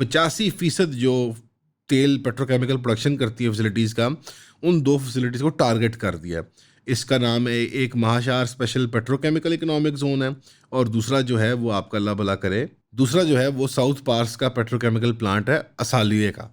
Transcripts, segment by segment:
85% جو تیل petrochemical production کرتی ہے فیسلٹیز کا، ان 2 فیسلٹیز کو ٹارگٹ کر دیا ہے۔ اس کا نام ہے، ایک مہاشار اسپیشل پیٹروکیمیکل اکنامک زون ہے، اور دوسرا جو ہے وہ آپ کا اللہ بھلا کرے، دوسرا جو ہے وہ ساؤتھ پارس کا پیٹروکیمیکل پلانٹ ہے اسالیے کا۔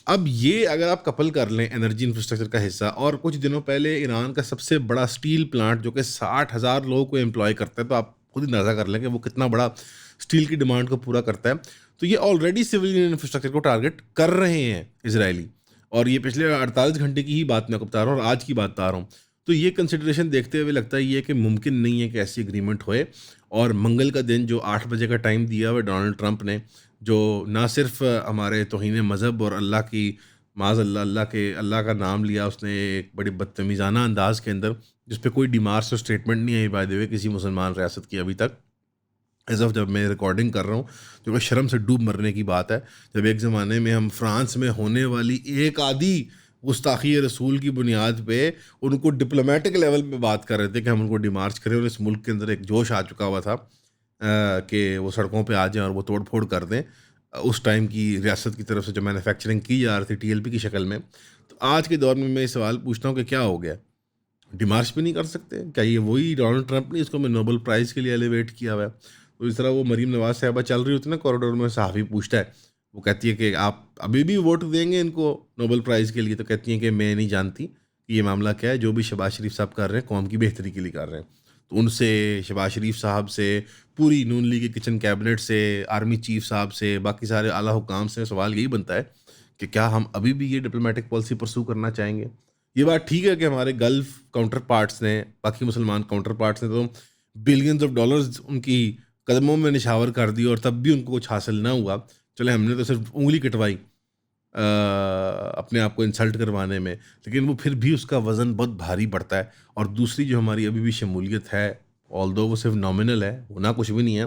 اب یہ اگر آپ کپل کر لیں انرجی انفراسٹرکچر کا حصہ، اور کچھ دنوں پہلے ایران کا سب سے بڑا اسٹیل پلانٹ جو کہ 60,000 لوگوں کو امپلائی کرتا ہے، تو آپ خود اندازہ کر لیں کہ وہ کتنا بڑا اسٹیل کی ڈیمانڈ کو پورا کرتا ہے۔ تو یہ آلریڈی سویلین انفراسٹرکچر کو ٹارگٹ کر رہے ہیں اسرائیلی، اور یہ پچھلے 48 گھنٹے کی ہی بات میں آپ کو بتا رہا ہوں، اور آج کی بات بتا رہا ہوں۔ تو یہ کنسیڈریشن دیکھتے ہوئے لگتا ہے یہ کہ ممکن نہیں ہے کہ ایسی اگریمنٹ ہوئے، اور منگل کا دن جو 8 بجے کا ٹائم دیا ہوا ڈونلڈ ٹرمپ نے، جو نہ صرف ہمارے توہین مذہب اور اللہ کی معاذ اللہ کا نام لیا اس نے ایک بڑی بدتمیزانہ انداز کے اندر، جس پہ کوئی ڈیمارس اور اسٹیٹمنٹ نہیں آئی بائی دی وے کسی مسلمان ریاست کی ابھی تک، ایز آف جب میں ریکارڈنگ کر رہا ہوں، جو کہ شرم سے ڈوب مرنے کی بات ہے، جب ایک زمانے میں ہم فرانس میں ہونے والی ایک آدھی گستاخی رسول کی بنیاد پہ ان کو ڈپلومیٹک لیول پہ بات کر رہے تھے کہ ہم ان کو ڈیمارچ کریں، اور اس ملک کے اندر ایک جوش آ چکا ہوا تھا کہ وہ سڑکوں پہ آ جائیں اور وہ توڑ پھوڑ کر دیں اس ٹائم کی ریاست کی طرف سے جو مینوفیکچرنگ کی جا رہی تھی TLP کی شکل میں۔ تو آج کے دور میں یہ سوال پوچھتا ہوں کہ کیا ہو گیا، ڈیمارچ بھی نہیں کر سکتے؟ کیا یہ وہی ڈونلڈ ٹرمپ نے اس کو میں نوبل پرائز کے لیے ایلیویٹ کیا ہوا ہے؟ تو اس طرح وہ مریم نواز صاحبہ چل رہی ہوتی ہے نا کوریڈور میں، صحافی پوچھتا ہے، وہ کہتی ہے کہ آپ ابھی بھی ووٹ دیں گے ان کو نوبل پرائز کے لیے؟ تو کہتی ہیں کہ میں نہیں جانتی کہ یہ معاملہ کیا ہے، جو بھی شہباز شریف صاحب کر رہے ہیں قوم کی بہتری کے لیے کر رہے ہیں۔ تو ان سے، شہباز شریف صاحب سے، پوری نون لیگ کی کچن کیبنٹ سے، آرمی چیف صاحب سے، باقی سارے اعلیٰ حکام سے سوال یہی بنتا ہے کہ کیا ہم ابھی بھی یہ ڈپلومیٹک پالیسی پرسو کرنا چاہیں گے؟ یہ بات ٹھیک ہے کہ ہمارے گلف کاؤنٹر پارٹس نے، باقی مسلمان کاؤنٹر پارٹس نے تو بلینز آف ڈالرز ان کی قدموں میں نشاور کر دی، اور تب بھی ان کو کچھ حاصل نہ ہوا۔ چلے ہم نے تو صرف انگلی کٹوائی اپنے آپ کو انسلٹ کروانے میں، لیکن وہ پھر بھی اس کا وزن بہت بھاری پڑتا ہے۔ اور دوسری جو ہماری ابھی بھی شمولیت ہے، آلدو وہ صرف نامنل ہے، ہونا کچھ بھی نہیں ہے،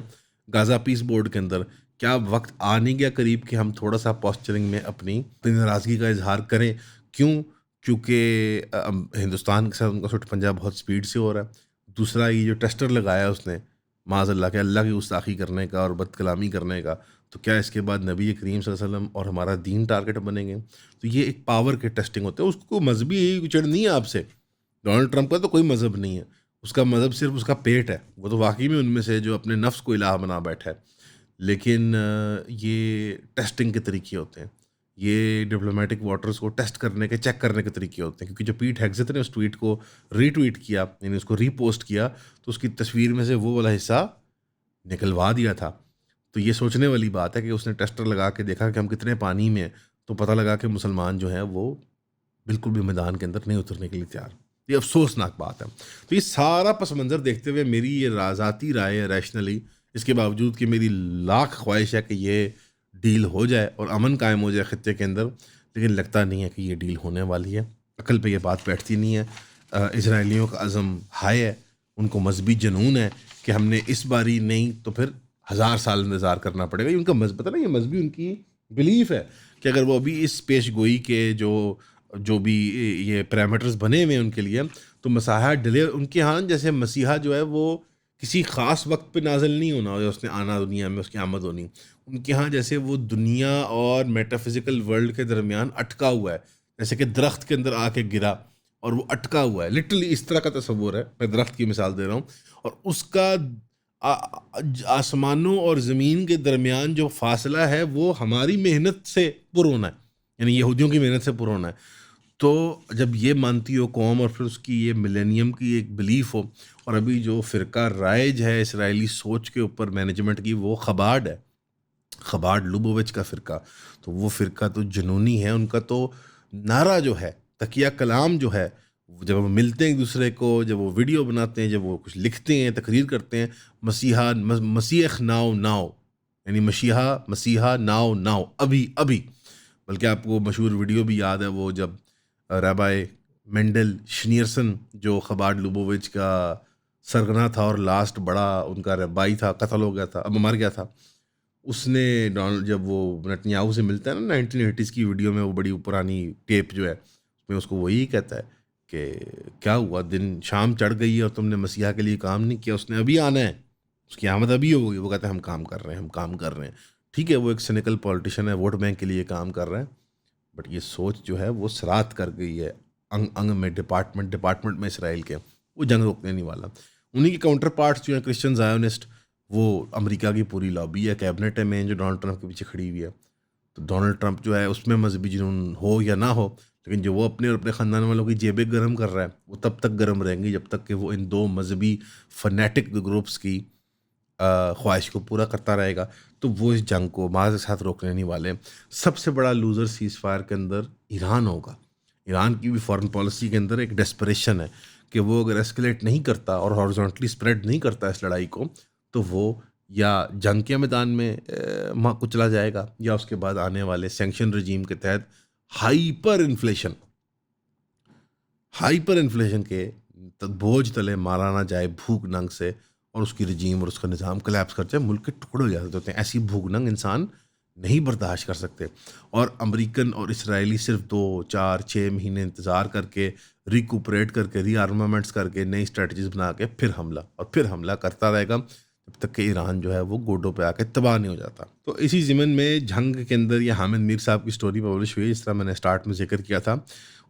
غازہ پیس بورڈ کے اندر، کیا وقت آ نہیں گیا قریب کہ ہم تھوڑا سا پوسچرنگ میں اپنی ناراضگی کا اظہار کریں؟ کیوں؟ کیونکہ ہندوستان کے ساتھ ان کا سٹ پنجہ بہت سپیڈ سے ہو رہا ہے۔ دوسرا یہ جو ٹیسٹر لگایا اس نے معاذ اللہ کے، اللہ کی گستاخی کرنے کا اور بد کلامی کرنے کا، تو کیا اس کے بعد نبی کریم صلی اللہ علیہ وسلم اور ہمارا دین ٹارگٹ بنیں گے؟ تو یہ ایک پاور کے ٹیسٹنگ ہوتے ہیں۔ اس کو مذہبی چڑھ نہیں ہے آپ سے، ڈونلڈ ٹرمپ کا تو کوئی مذہب نہیں ہے، اس کا مذہب صرف اس کا پیٹ ہے، وہ تو واقعی میں ان میں سے جو اپنے نفس کو الہ بنا بیٹھا ہے۔ لیکن یہ ٹیسٹنگ کے طریقے ہوتے ہیں، یہ ڈپلومیٹک واٹرز کو ٹیسٹ کرنے کے، چیک کرنے کے طریقے ہوتے ہیں۔ کیونکہ جو پیٹ ہیگزت نے اس ٹویٹ کو ری ٹویٹ کیا، یعنی اس کو ری پوسٹ کیا، تو اس کی تصویر میں سے وہ والا حصہ نکلوا دیا تھا۔ تو یہ سوچنے والی بات ہے کہ اس نے ٹیسٹر لگا کے دیکھا کہ ہم کتنے پانی میں ہیں، تو پتہ لگا کہ مسلمان جو ہیں وہ بالکل بھی میدان کے اندر نہیں اترنے کے لیے تیار۔ یہ افسوسناک بات ہے۔ تو یہ سارا پس منظر دیکھتے ہوئے میری یہ ذاتی رائے ہے ریشنلی، اس کے باوجود کہ میری لاکھ خواہش ہے کہ یہ ڈیل ہو جائے اور امن قائم ہو جائے خطے کے اندر، لیکن لگتا نہیں ہے کہ یہ ڈیل ہونے والی ہے۔ عقل پہ یہ بات بیٹھتی نہیں ہے۔ اسرائیلیوں کا عزم ہائی ہے، ان کو مذہبی جنون ہے کہ ہم نے اس باری نہیں تو پھر 1000 سال انتظار کرنا پڑے گا۔ یہ ان کا مذہب، پتہ نا، یہ مذہبی ان کی بلیف ہے کہ اگر وہ ابھی اس پیش گوئی کے جو بھی یہ پیرامیٹرز بنے ہوئے ہیں ان کے لیے، تو مسیحا ڈیلے ان کے ہاں، جیسے مسیحا جو ہے وہ کسی خاص وقت پہ نازل نہیں ہونا، اس نے آنا دنیا میں، اس کی آمد ہونی، ان کے ہاں جیسے وہ دنیا اور میٹافزیکل ورلڈ کے درمیان اٹکا ہوا ہے، جیسے کہ درخت کے اندر آ کے گرا اور وہ اٹکا ہوا ہے، لٹرلی اس طرح کا تصور ہے۔ میں درخت کی مثال دے رہا ہوں، اور اس کا آسمانوں اور زمین کے درمیان جو فاصلہ ہے وہ ہماری محنت سے پر ہونا ہے، یعنی یہودیوں کی محنت سے پر ہونا ہے۔ تو جب یہ مانتی ہو قوم، اور پھر اس کی یہ ملینیم کی ایک بلیف ہو، اور ابھی جو فرقہ رائج ہے اسرائیلی سوچ کے اوپر مینجمنٹ کی، وہ خبارڈ ہے، خبارڈ لوبووچ کا فرقہ، تو وہ فرقہ تو جنونی ہے۔ ان کا تو نعرہ جو ہے، تقیہ کلام جو ہے، جب وہ ملتے ہیں ایک دوسرے کو، جب وہ ویڈیو بناتے ہیں، جب وہ کچھ لکھتے ہیں، تقریر کرتے ہیں، مسیح ناؤ ناؤ، یعنی مسیحا ناؤ ناؤ، ابھی ابھی۔ بلکہ آپ کو مشہور ویڈیو بھی یاد ہے، وہ جب رابائے مینڈل شنیرسن جو خبارڈ لوبووچ کا سرگنا تھا اور لاسٹ بڑا ان کا ربائی تھا، قتل ہو گیا تھا، اب مر گیا تھا، اس نے جب وہ نتنیاہو سے ملتا ہے نا 1980s کی ویڈیو میں، وہ بڑی پرانی ٹیپ جو ہے، اس میں اس کو وہی کہتا ہے کہ کیا ہوا، دن شام چڑھ گئی ہے اور تم نے مسیحا کے لیے کام نہیں کیا، اس نے ابھی آنا ہے، اس کی آمد ابھی ہوگی۔ وہ کہتا ہے ہم کام کر رہے ہیں، ہم کام کر رہے ہیں۔ ٹھیک ہے وہ ایک سینیکل پولیٹیشین ہے، ووٹ بینک کے لیے کام کر رہا ہے، بٹ یہ سوچ جو ہے وہ سرات کر گئی ہے انگ انگ میں، ڈپارٹمنٹ میں اسرائیل کے، وہ جنگ روکنے نہیں والا۔ انہیں کے کاؤنٹر پارٹس جو ہیں کرسچن زائونسٹ، وہ امریکہ کی پوری لابی ہے، کیبنٹ ہے مین جو ڈونلڈ ٹرمپ کے پیچھے کھڑی ہوئی ہے۔ تو ڈونلڈ ٹرمپ جو ہے اس میں مذہبی جنون ہو یا نہ ہو، لیکن جو وہ اپنے اور اپنے خاندان والوں کی جیبیں گرم کر رہا ہے، وہ تب تک گرم رہیں گی جب تک کہ وہ ان دو مذہبی فنیٹک گروپس کی خواہش کو پورا کرتا رہے گا۔ تو وہ اس جنگ کو معاذ کے ساتھ روکنے نہیں والے۔ سب سے بڑا لوزر سیز فائر کے اندر ایران ہوگا۔ ایران کی بھی فارن پالیسی کے اندر ایک ڈیسپریشن ہے کہ وہ اگر ایسکلیٹ نہیں کرتا اور ہارزونٹلی اسپریڈ نہیں کرتا اس لڑائی کو، تو وہ یا جنگ کے میدان میں کچلا جائے گا، یا اس کے بعد آنے والے سینکشن رجیم کے تحت ہائپر انفلیشن کے بوجھ تلے مارا نہ جائے بھوک ننگ سے، اور اس کی رجیم اور اس کا نظام کلیپس کر جائے، ملک کے ٹکڑے ہو جاتے ہوتے ہیں۔ ایسی بھوک ننگ انسان نہیں برداشت کر سکتے، اور امریکن اور اسرائیلی صرف 2 4 6 مہینے انتظار کر کے، ریکوپریٹ کر کے، ری آرمامنٹس کر کے، نئی اسٹریٹجیز بنا کے پھر حملہ اور پھر حملہ کرتا رہے گا جب تک کہ ایران جو ہے وہ گوڈوں پہ آ کے تباہ نہیں ہو جاتا۔ تو اسی ضمن میں جنگ کے اندر یہ حامد میر صاحب کی سٹوری پبلش ہوئی، جس طرح میں نے سٹارٹ میں ذکر کیا تھا۔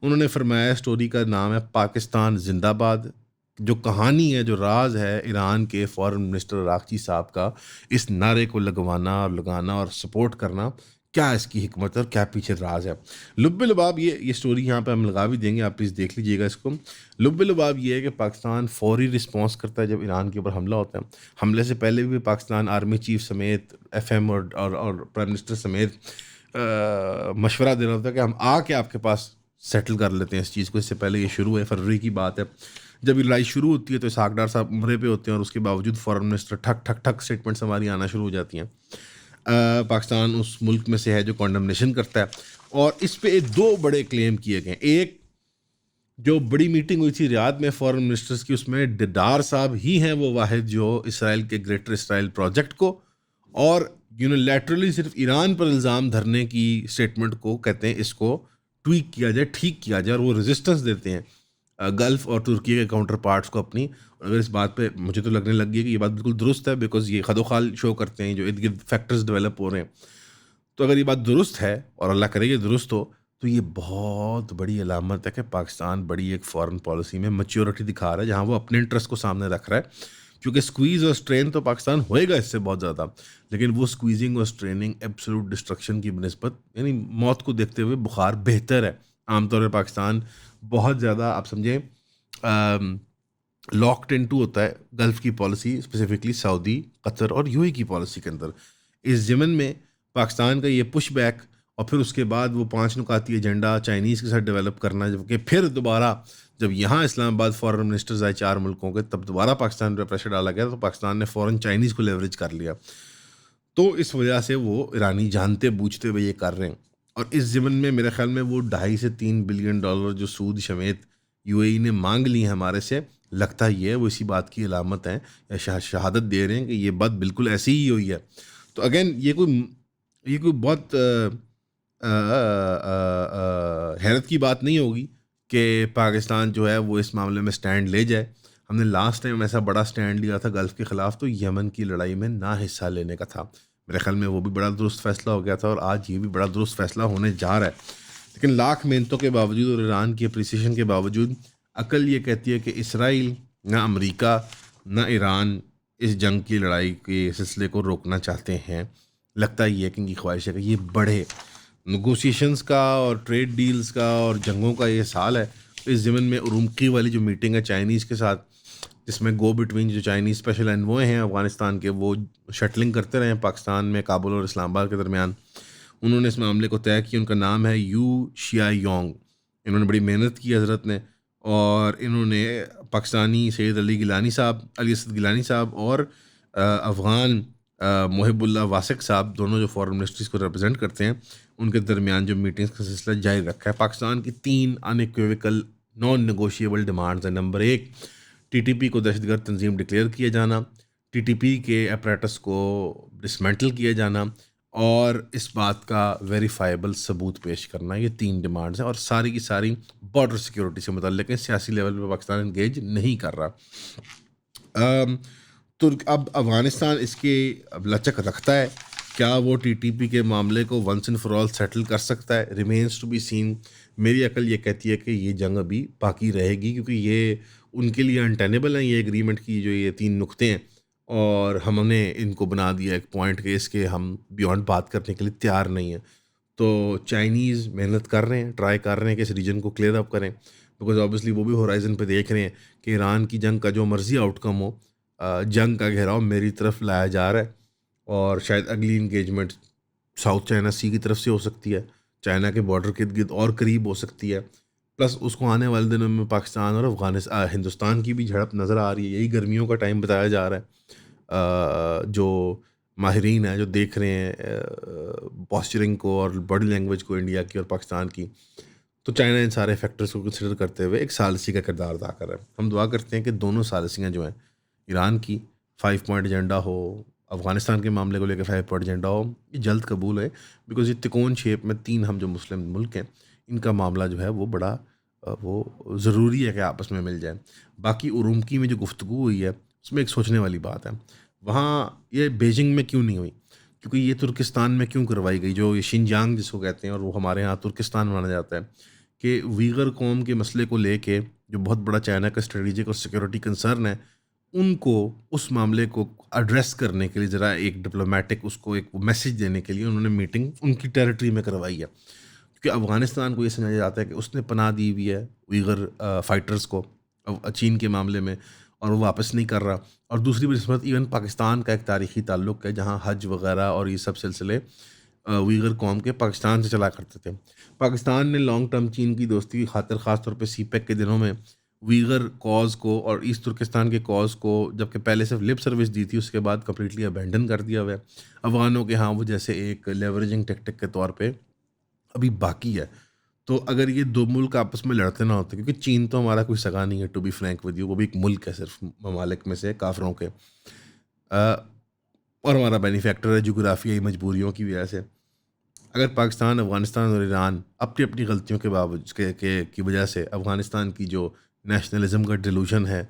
انہوں نے فرمایا سٹوری کا نام ہے پاکستان زندہ باد۔ جو کہانی ہے، جو راز ہے ایران کے فارن منسٹر عراقچی صاحب کا، اس نعرے کو لگانا اور سپورٹ کرنا، کیا اس کی حکمت ہے اور کیا پیچھے راز ہے۔ لب لباب یہ سٹوری یہاں پہ ہم لگا بھی دیں گے، آپ پلیز دیکھ لیجیے گا اس کو۔ لب لباب یہ ہے کہ پاکستان فوری رسپانس کرتا ہے جب ایران کے اوپر حملہ ہوتا ہے۔ حملے سے پہلے بھی پاکستان آرمی چیف سمیت، ایف ایم اور پرائم منسٹر سمیت مشورہ دے رہا ہوتا ہے کہ ہم آ کے آپ کے پاس سیٹل کر لیتے ہیں اس چیز کو۔ اس سے پہلے یہ شروع ہے، فروری کی بات ہے، جب یہ لڑائی شروع ہوتی ہے تو اسحاق ڈار صاحب عمرے پہ ہوتے ہیں، اور اس کے باوجود فارن منسٹر ٹھک ٹھک ٹھک اسٹیٹمنٹس ہماری آنا شروع ہو جاتی ہیں۔ پاکستان اس ملک میں سے ہے جو کنڈمنیشن کرتا ہے، اور اس پہ 2 بڑے کلیم کیے گئے۔ ایک جو بڑی میٹنگ ہوئی تھی ریاض میں فارن منسٹرز کی، اس میں ڈار صاحب ہی ہیں وہ واحد جو اسرائیل کے گریٹر اسرائیل پروجیکٹ کو اور یونیلیٹرلی صرف ایران پر الزام دھرنے کی اسٹیٹمنٹ کو کہتے ہیں اس کو ٹویک کیا جائے، ٹھیک کیا جائے، اور وہ ریزسٹنس دیتے ہیں گلف اور ترکی کے کاؤنٹر پارٹس کو اپنی۔ اور اگر اس بات پہ مجھے تو لگنے لگ گئی کہ یہ بات بالکل درست ہے، بیکاز یہ خد و خال شو کرتے ہیں جو ارد گرد فیکٹرز ڈیولپ ہو رہے ہیں۔ تو اگر یہ بات درست ہے، اور اللہ کرے یہ درست ہو، تو یہ بہت بڑی علامت ہے کہ پاکستان بڑی ایک فارن پالیسی میں میچورٹی دکھا رہا ہے، جہاں وہ اپنے انٹرسٹ کو سامنے رکھ رہا ہے۔ کیونکہ سکویز اور سٹرین تو پاکستان ہوئے گا اس سے بہت زیادہ، لیکن وہ سکویزنگ اور سٹریننگ ایبسولوٹ ڈسٹرکشن کی بنسبت، یعنی موت کو دیکھتے ہوئے بخار بہتر ہے۔ عام طور پہ پاکستان بہت زیادہ آپ سمجھیں لاکڈ انٹو ہوتا ہے گلف کی پالیسی، اسپیسیفکلی سعودی، قطر اور یو اے کی پالیسی کے اندر۔ اس ضمن میں پاکستان کا یہ پش بیک، اور پھر اس کے بعد وہ 5 نکاتی ایجنڈا چائنیز کے ساتھ ڈیولپ کرنا، جبکہ پھر دوبارہ جب یہاں اسلام آباد فارن منسٹرز آئے 4 ملکوں کے، تب دوبارہ پاکستان پہ پریشر ڈالا گیا، تو پاکستان نے فوراً چائنیز کو لیوریج کر لیا۔ تو اس وجہ سے وہ ایرانی جانتے بوجھتے ہوئے یہ کر رہے ہیں۔ اور اس ضمن میں میرے خیال میں وہ $2.5 سے $3 بلین جو سود سمیت یو اے ای نے مانگ لی ہیں ہمارے سے، لگتا ہی ہے وہ اسی بات کی علامت ہیں، یا شہادت دے رہے ہیں کہ یہ بات بالکل ایسی ہی ہوئی ہے۔ تو اگین یہ کوئی بہت حیرت کی بات نہیں ہوگی کہ پاکستان جو ہے وہ اس معاملے میں سٹینڈ لے جائے۔ ہم نے لاسٹ ٹائم ایسا بڑا سٹینڈ لیا تھا گلف کے خلاف، تو یمن کی لڑائی میں نہ حصہ لینے کا تھا۔ میرے خیال میں وہ بھی بڑا درست فیصلہ ہو گیا تھا، اور آج یہ بھی بڑا درست فیصلہ ہونے جا رہا ہے۔ لیکن لاکھ محنتوں کے باوجود اور ایران کی اپریسیشن کے باوجود، عقل یہ کہتی ہے کہ اسرائیل، نہ امریکہ، نہ ایران اس جنگ کی لڑائی کے سلسلے کو روکنا چاہتے ہیں۔ لگتا ہی ہے کہ ان کی خواہش ہے کہ یہ بڑھے۔ نیگوسیشنز کا اور ٹریڈ ڈیلز کا اور جنگوں کا یہ سال ہے۔ اس ضمن میں ارومقی والی جو میٹنگ ہے چائنیز کے ساتھ، جس میں گو بٹوین جو چائنیز اسپیشل انوائے ہیں افغانستان کے، وہ شٹلنگ کرتے رہے ہیں پاکستان میں، کابل اور اسلام آباد کے درمیان۔ انہوں نے اس معاملے کو طے کیا، ان کا نام ہے یو شیائی یونگ۔ انہوں نے بڑی محنت کی حضرت نے، اور انہوں نے پاکستانی سید علی اسد گیلانی صاحب اور افغان محب اللہ واسق صاحب، دونوں جو فارن منسٹریز کو ریپرزینٹ کرتے ہیں، ان کے درمیان جو میٹنگز کا سلسلہ جاری رکھا ہے۔ پاکستان کی 3 انیکویویکل نان نیگوشیبل ڈیمانڈز ہیں۔ نمبر 1، ٹی ٹی پی کو دہشت گرد تنظیم ڈکلیئر کیا جانا، ٹی ٹی پی کے اپریٹس کو ڈسمینٹل کیا جانا، اور اس بات کا ویریفائیبل ثبوت پیش کرنا۔ یہ 3 ڈیمانڈز ہیں، اور ساری کی ساری بارڈر سیکیورٹی سے متعلق ہیں۔ سیاسی لیول پہ پاکستان انگیج نہیں کر رہا۔ اب افغانستان اس کی اب لچک رکھتا ہے کیا وہ ٹی ٹی پی کے معاملے کو once and for all settle کر سکتا ہے؟ Remains to be seen. میری عقل یہ کہتی ہے کہ یہ جنگ ابھی باقی رہے گی، کیونکہ یہ ان کے لیے انٹینیبل ہیں یہ اگریمنٹ کی جو یہ 3 نقطے ہیں، اور ہم نے ان کو بنا دیا ایک پوائنٹ کہ اس کے ہم بیونڈ بات کرنے کے لیے تیار نہیں ہیں. تو چائنیز محنت کر رہے ہیں، ٹرائی کر رہے ہیں کہ اس ریجن کو کلیئر اپ کریں، بیکاز آبویسلی وہ بھی ہورائزن پہ دیکھ رہے ہیں کہ ایران کی جنگ کا جو مرضی آؤٹ کم ہو، جنگ کا گھیراؤ میری طرف لایا جا رہا ہے، اور شاید اگلی انگیجمنٹ ساؤتھ چائنا سی کی طرف سے ہو سکتی ہے، چائنا کے بارڈر کے ارد گرد اور قریب ہو سکتی ہے. پلس اس کو آنے والے دنوں میں پاکستان اور ہندوستان کی بھی جھڑپ نظر آ رہی ہے. یہی گرمیوں کا ٹائم بتایا جا رہا ہے. جو ماہرین ہیں جو دیکھ رہے ہیں پاسچرنگ کو اور باڈی لینگویج کو انڈیا کی اور پاکستان کی، تو چائنا ان سارے فیکٹرز کو کنسیڈر کرتے ہوئے ایک ثالثی کا کردار ادا کر رہا ہے. ہم دعا کرتے ہیں کہ دونوں ثالثیاں جو ہیں، ایران کی 5 پوائنٹ ایجنڈا ہو، افغانستان کے معاملے کو لے کے 5 پوائنٹ ایجنڈا ہو، یہ جلد قبول ہے، بیکاز یہ تکون شیپ میں 3 ہم جو مسلم ملک ہیں ان کا معاملہ جو ہے وہ بڑا وہ ضروری ہے کہ آپس میں مل جائے. باقی ارومکی میں جو گفتگو ہوئی ہے اس میں ایک سوچنے والی بات ہے، وہاں یہ بیجنگ میں کیوں نہیں ہوئی، کیونکہ یہ ترکستان میں کیوں کروائی گئی، جو یہ شنجانگ جس کو کہتے ہیں، اور وہ ہمارے ہاں ترکستان مانا جاتا ہے، کہ ویغر قوم کے مسئلے کو لے کے جو بہت بڑا چائنا کا اسٹریٹجک اور سیکورٹی کنسرن ہے، ان کو اس معاملے کو ایڈریس کرنے کے لیے ذرا ایک ڈپلومیٹک اس کو ایک میسج دینے کے لیے انہوں نے میٹنگ ان کی ٹیریٹری میں کروائی ہے. کیونکہ افغانستان کو یہ سمجھا جاتا ہے کہ اس نے پناہ دی ہوئی ہے ویغر فائٹرز کو چین کے معاملے میں، اور وہ واپس نہیں کر رہا. اور دوسری بنسبت ایون پاکستان کا ایک تاریخی تعلق ہے، جہاں حج وغیرہ اور یہ سب سلسلے ویغر قوم کے پاکستان سے چلا کرتے تھے. پاکستان نے لانگ ٹرم چین کی دوستی کی خاطر خاص طور پہ سی پیک کے دنوں میں ویغر کاز کو اور ایسٹ ترکستان کے کاز کو، جبکہ پہلے صرف لپ سروس دی تھی، اس کے بعد کمپلیٹلی ابینڈن کر دیا ہوا ہے. افغانوں کے ہاں وہ جیسے ایک لیوریجنگ ٹیکٹک کے طور پہ ابھی باقی ہے. تو اگر یہ 2 ملک آپس میں لڑتے نہ ہوتے، کیونکہ چین تو ہمارا کوئی سگا نہیں ہے، to be frank with you, وہ بھی ایک ملک ہے صرف ممالک میں سے کافروں کے، اور ہمارا بینیفیکٹر ہے جغرافیائی مجبوریوں کی وجہ سے. اگر پاکستان، افغانستان اور ایران اپنی اپنی غلطیوں کے باوجود کی وجہ سے افغانستان کی جو نیشنلزم کا ڈیلوژن ہے،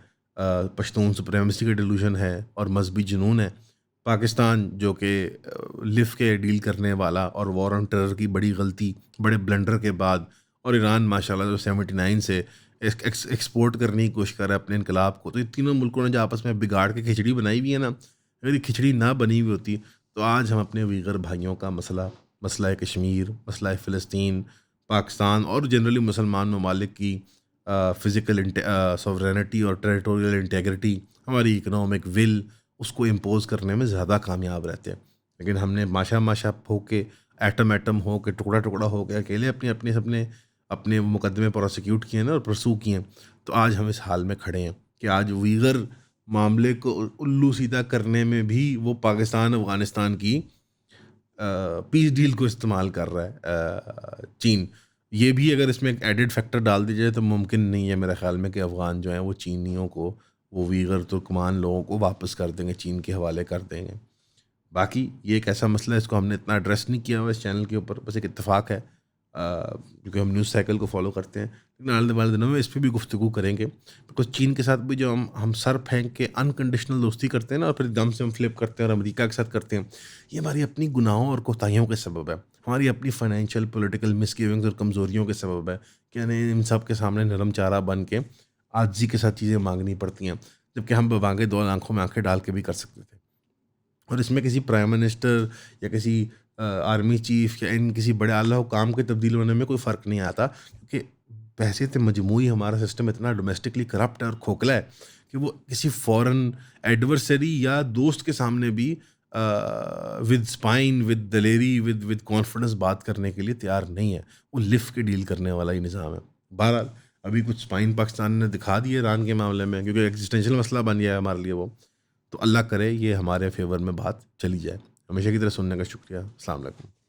پشتون سپریمیسی کا ڈیلوژن ہے اور مذہبی جنون ہے، پاکستان جو کہ لف کے ڈیل کرنے والا اور وار آن ٹیرر کی بڑی غلطی، بڑے بلنڈر کے بعد، اور ایران ماشاءاللہ جو 79 سے ایکسپورٹ کرنے کی کوشش کر رہا ہے اپنے انقلاب کو، تو یہ تینوں ملکوں نے جو آپس میں بگاڑ کے کھچڑی بنائی ہوئی ہے نا، اگر یہ کھچڑی نہ بنی ہوئی ہوتی تو آج ہم اپنے ویغر بھائیوں کا مسئلہ کشمیر، مسئلہ فلسطین، پاکستان اور جنرلی مسلمان ممالک کی فزیکل سوورینٹی اور ٹیریٹوریل انٹیگریٹی، ہماری اکنامک ول، اس کو امپوز کرنے میں زیادہ کامیاب رہتے ہیں. لیکن ہم نے ماشا ہو کے، ایٹم ہو کے، ٹکڑا ٹکڑا ہو کے اکیلے اپنے مقدمے پروسیکیوٹ کیے نا اور پرسو کیے، تو آج ہم اس حال میں کھڑے ہیں کہ آج ویغر معاملے کو الو سیدھا کرنے میں بھی وہ پاکستان افغانستان کی پیس ڈیل کو استعمال کر رہا ہے چین. یہ بھی اگر اس میں ایک ایڈڈ فیکٹر ڈال دی جائے تو ممکن نہیں ہے میرے خیال میں کہ افغان جو ہیں وہ چینیوں کو، وہ ویغر ترکمان لوگوں کو واپس کر دیں گے، چین کے حوالے کر دیں گے. باقی یہ ایک ایسا مسئلہ ہے، اس کو ہم نے اتنا ایڈریس نہیں کیا ہوا اس چینل کے اوپر، بس ایک اتفاق ہے کیونکہ ہم نیوز سائیکل کو فالو کرتے ہیں. لیکن آنے والے دنوں میں اس پہ بھی گفتگو کریں گے، بیکاز چین کے ساتھ بھی جو ہم سر پھینک کے انکنڈیشنل دوستی کرتے ہیں نا، اور پھر دم سے ہم فلپ کرتے ہیں اور امریکہ کے ساتھ کرتے ہیں، یہ ہماری اپنی گناہوں اور کوتاہیوں کے سبب ہے، ہماری اپنی فائنینشیل پولیٹیکل مسگیونگز اور کمزوریوں کے سبب ہے کہ ہمیں ان سب کے سامنے نرم چارہ بن کے عاجزی کے ساتھ چیزیں مانگنی پڑتی ہیں، جبکہ ہم ببانگے 2 آنکھوں میں آنکھیں ڈال کے بھی کر سکتے تھے. اور اس میں کسی پرائم منسٹر یا کسی آرمی چیف یا ان کسی بڑے اعلیٰ حکام کے تبدیل ہونے میں کوئی فرق نہیں آتا، کیونکہ بحیثیت مجموعی ہمارا سسٹم اتنا ڈومیسٹکلی کرپٹ ہے اور کھوکھلا ہے کہ وہ کسی فورن ایڈورسری یا دوست کے سامنے بھی ود اسپائن، ود دلیری، ود کانفیڈنس بات کرنے کے لیے تیار نہیں ہے. وہ لف کے ڈیل کرنے والا ہی نظام ہے. بہرحال ابھی کچھ اسپائن پاکستان نے دکھا دیے ایران کے معاملے میں، کیونکہ ایگزسٹینشیل مسئلہ بن گیا ہے ہمارے لیے وہ. تو اللہ کرے یہ ہمارے فیور میں بات چلی جائے. ہمیشہ کی طرح سننے کا شکریہ. السلام علیکم.